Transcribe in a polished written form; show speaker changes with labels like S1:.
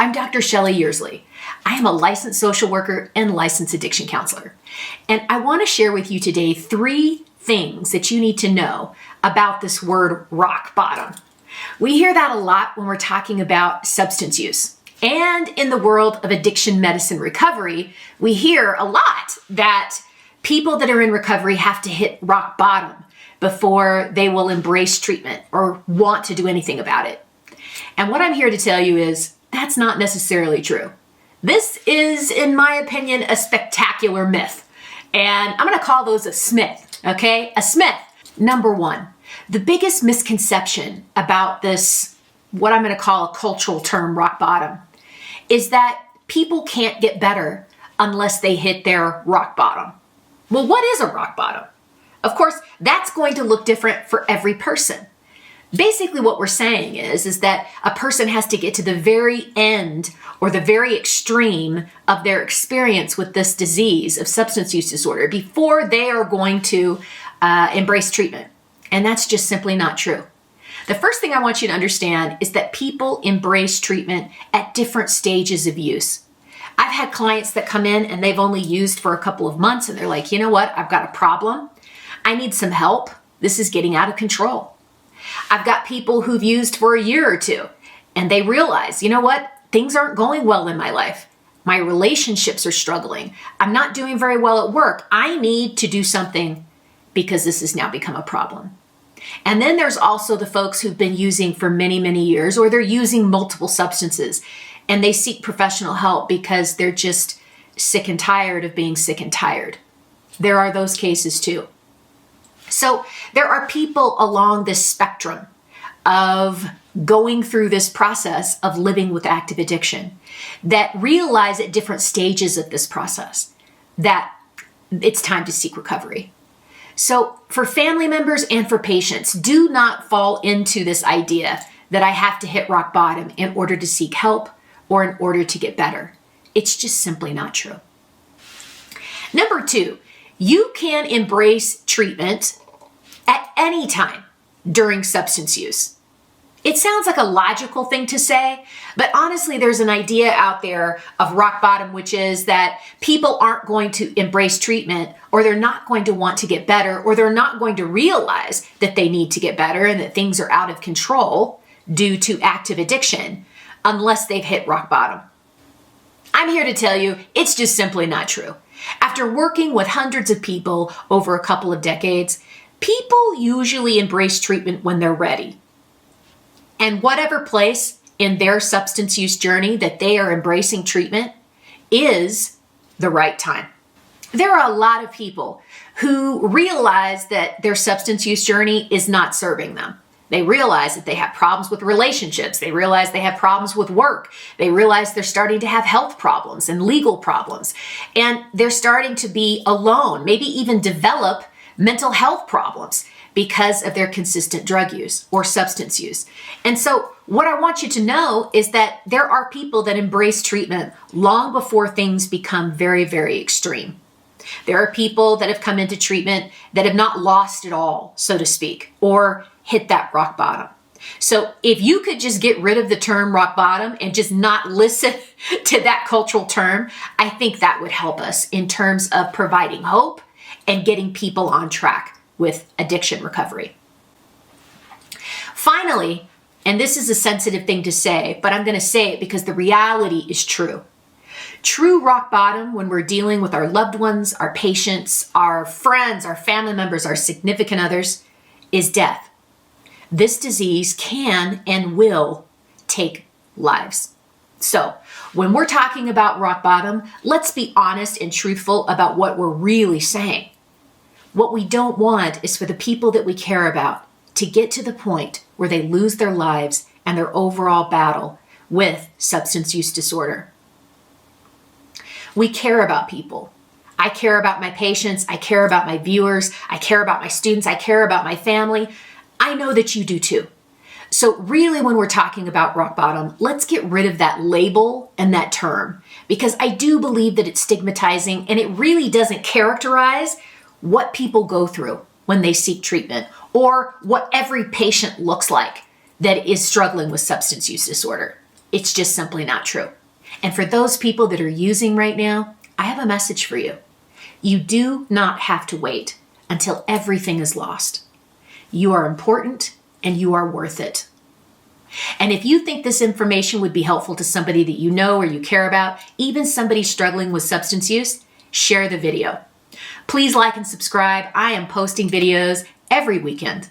S1: I'm Dr. Shelley Yearsley. I am a licensed social worker and licensed addiction counselor. And I want to share with you today 3 things that you need to know about this word rock bottom. We hear that a lot when we're talking about substance use. And in the world of addiction medicine recovery, we hear a lot that people that are in recovery have to hit rock bottom before they will embrace treatment or want to do anything about it. And what I'm here to tell you is that's not necessarily true. This is, in my opinion, a spectacular myth. And I'm going to call those a smith, okay? A smith. Number 1, the biggest misconception about this, what I'm going to call a cultural term, rock bottom, is that people can't get better unless they hit their rock bottom. Well, what is a rock bottom? Of course, that's going to look different for every person. Basically, what we're saying is that a person has to get to the very end or the very extreme of their experience with this disease of substance use disorder before they are going to embrace treatment. And that's just simply not true. The first thing I want you to understand is that people embrace treatment at different stages of use. I've had clients that come in and they've only used for a couple of months and they're like, you know what? I've got a problem. I need some help. This is getting out of control. I've got people who've used for a year or 2 and they realize, you know what? Things aren't going well in my life. My relationships are struggling. I'm not doing very well at work. I need to do something because this has now become a problem. And then there's also the folks who've been using for many, many years, or they're using multiple substances and they seek professional help because they're just sick and tired of being sick and tired. There are those cases too. So there are people along this spectrum of going through this process of living with active addiction that realize at different stages of this process that it's time to seek recovery. So for family members and for patients, do not fall into this idea that I have to hit rock bottom in order to seek help or in order to get better. It's just simply not true. Number 2, you can embrace treatment at any time during substance use. It sounds like a logical thing to say, but honestly, there's an idea out there of rock bottom, which is that people aren't going to embrace treatment, or they're not going to want to get better, or they're not going to realize that they need to get better and that things are out of control due to active addiction unless they've hit rock bottom. I'm here to tell you, it's just simply not true. After working with hundreds of people over a couple of decades, people usually embrace treatment when they're ready. And whatever place in their substance use journey that they are embracing treatment is the right time. There are a lot of people who realize that their substance use journey is not serving them. They realize that they have problems with relationships. They realize they have problems with work. They realize they're starting to have health problems and legal problems. And they're starting to be alone, maybe even develop mental health problems because of their consistent drug use or substance use. And so what I want you to know is that there are people that embrace treatment long before things become very, very extreme. There are people that have come into treatment that have not lost it all, so to speak, or hit that rock bottom. So if you could just get rid of the term rock bottom and just not listen to that cultural term, I think that would help us in terms of providing hope and getting people on track with addiction recovery. Finally, and this is a sensitive thing to say, but I'm going to say it because the reality is true. True rock bottom when we're dealing with our loved ones, our patients, our friends, our family members, our significant others, is death. This disease can and will take lives. So when we're talking about rock bottom, let's be honest and truthful about what we're really saying. What we don't want is for the people that we care about to get to the point where they lose their lives and their overall battle with substance use disorder. We care about people. I care about my patients. I care about my viewers. I care about my students. I care about my family. I know that you do too. So really, when we're talking about rock bottom, let's get rid of that label and that term, because I do believe that it's stigmatizing and it really doesn't characterize what people go through when they seek treatment or what every patient looks like that is struggling with substance use disorder. It's just simply not true. And for those people that are using right now, I have a message for you. You do not have to wait until everything is lost. You are important and you are worth it. And if you think this information would be helpful to somebody that you know or you care about, even somebody struggling with substance use, share the video. Please like and subscribe. I am posting videos every weekend.